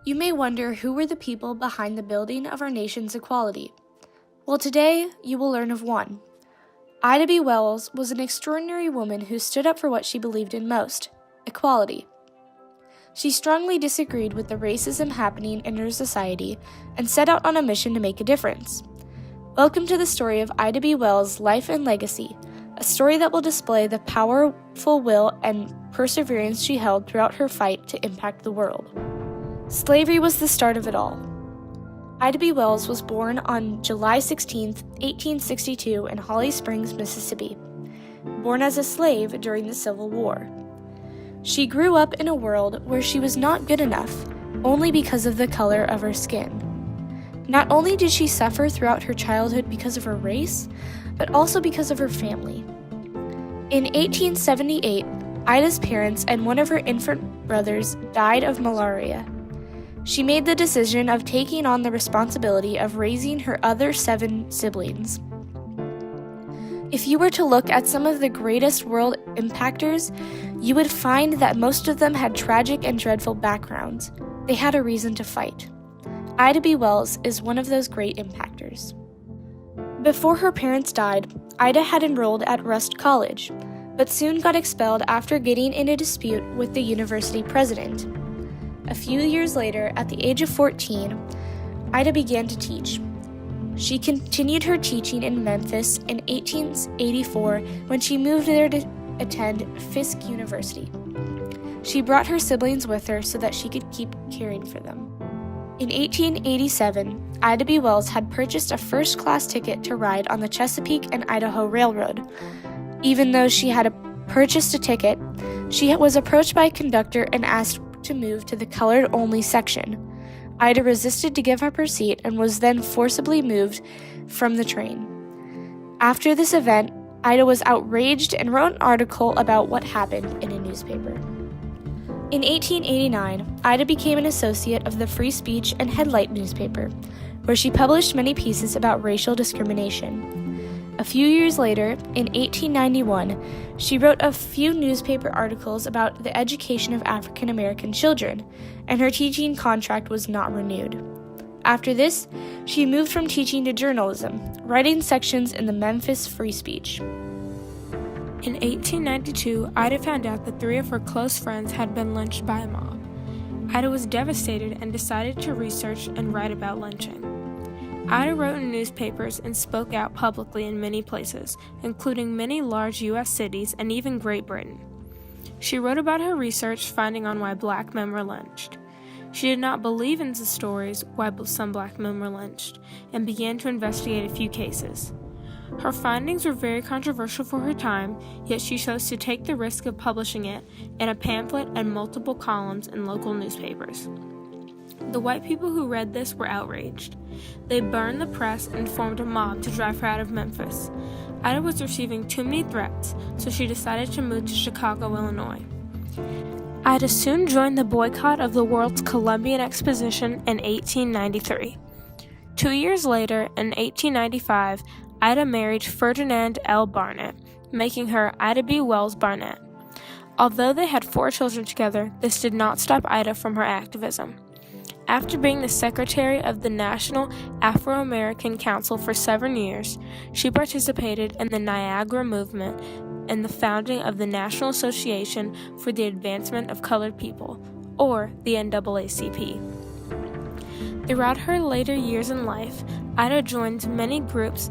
You may wonder who were the people behind the building of our nation's equality. Well, today you will learn of one. Ida B. Wells was an extraordinary woman who stood up for what she believed in most: equality. She strongly disagreed with the racism happening in her society and set out on a mission to make a difference. Welcome to the story of Ida B. Wells' life and legacy, a story that will display the powerful will and perseverance she held throughout her fight to impact the world. Slavery was the start of it all. Ida B. Wells was born on July 16, 1862 in Holly Springs, Mississippi, born as a slave during the Civil War. She grew up in a world where she was not good enough, only because of the color of her skin. Not only did she suffer throughout her childhood because of her race, but also because of her family. In 1878, Ida's parents and one of her infant brothers died of malaria. She made the decision of taking on the responsibility of raising her other 7 siblings. If you were to look at some of the greatest world impactors, you would find that most of them had tragic and dreadful backgrounds. They had a reason to fight. Ida B. Wells is one of those great impactors. Before her parents died, Ida had enrolled at Rust College, but soon got expelled after getting in a dispute with the university president. A few years later, at the age of 14, Ida began to teach. She continued her teaching in Memphis in 1884 when she moved there to attend Fisk University. She brought her siblings with her so that she could keep caring for them. In 1887, Ida B. Wells had purchased a first-class ticket to ride on the Chesapeake and Idaho Railroad. Even though she had purchased a ticket, she was approached by a conductor and asked to move to the colored-only section. Ida resisted to give up her seat and was then forcibly moved from the train. After this event, Ida was outraged and wrote an article about what happened in a newspaper. In 1889, Ida became an associate of the Free Speech and Headlight newspaper, where she published many pieces about racial discrimination. A few years later, in 1891, she wrote a few newspaper articles about the education of African American children, and her teaching contract was not renewed. After this, she moved from teaching to journalism, writing sections in the Memphis Free Speech. In 1892, Ida found out that 3 of her close friends had been lynched by a mob. Ida was devastated and decided to research and write about lynching. Ida wrote in newspapers and spoke out publicly in many places, including many large U.S. cities and even Great Britain. She wrote about her research finding on why black men were lynched. She did not believe in the stories why some black men were lynched and began to investigate a few cases. Her findings were very controversial for her time, yet she chose to take the risk of publishing it in a pamphlet and multiple columns in local newspapers. The white people who read this were outraged. They burned the press and formed a mob to drive her out of Memphis. Ida was receiving too many threats, so she decided to move to Chicago, Illinois. Ida soon joined the boycott of the World's Columbian Exposition in 1893. 2 years later, in 1895, Ida married Ferdinand L. Barnett, making her Ida B. Wells Barnett. Although they had 4 children together, this did not stop Ida from her activism. After being the secretary of the National Afro-American Council for 7 years, she participated in the Niagara Movement and the founding of the National Association for the Advancement of Colored People, or the NAACP. Throughout her later years in life, Ida joined many groups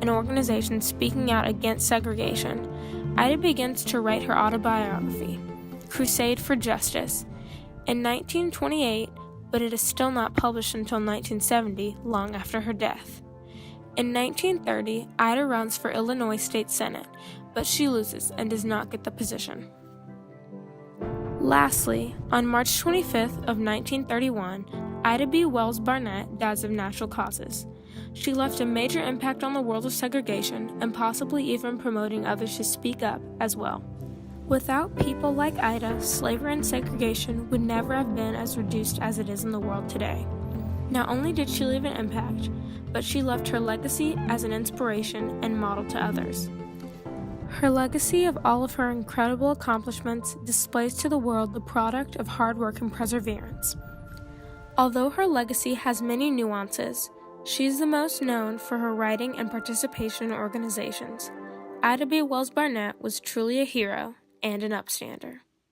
and organizations speaking out against segregation. Ida begins to write her autobiography, Crusade for Justice, in 1928, but it is still not published until 1970, long after her death. In 1930, Ida runs for Illinois State Senate, but she loses and does not get the position. Lastly, on March 25th of 1931, Ida B. Wells Barnett dies of natural causes. She left a major impact on the world of segregation and possibly even promoting others to speak up as well. Without people like Ida, slavery and segregation would never have been as reduced as it is in the world today. Not only did she leave an impact, but she left her legacy as an inspiration and model to others. Her legacy of all of her incredible accomplishments displays to the world the product of hard work and perseverance. Although her legacy has many nuances, she's the most known for her writing and participation in organizations. Ida B. Wells Barnett was truly a hero and an upstander.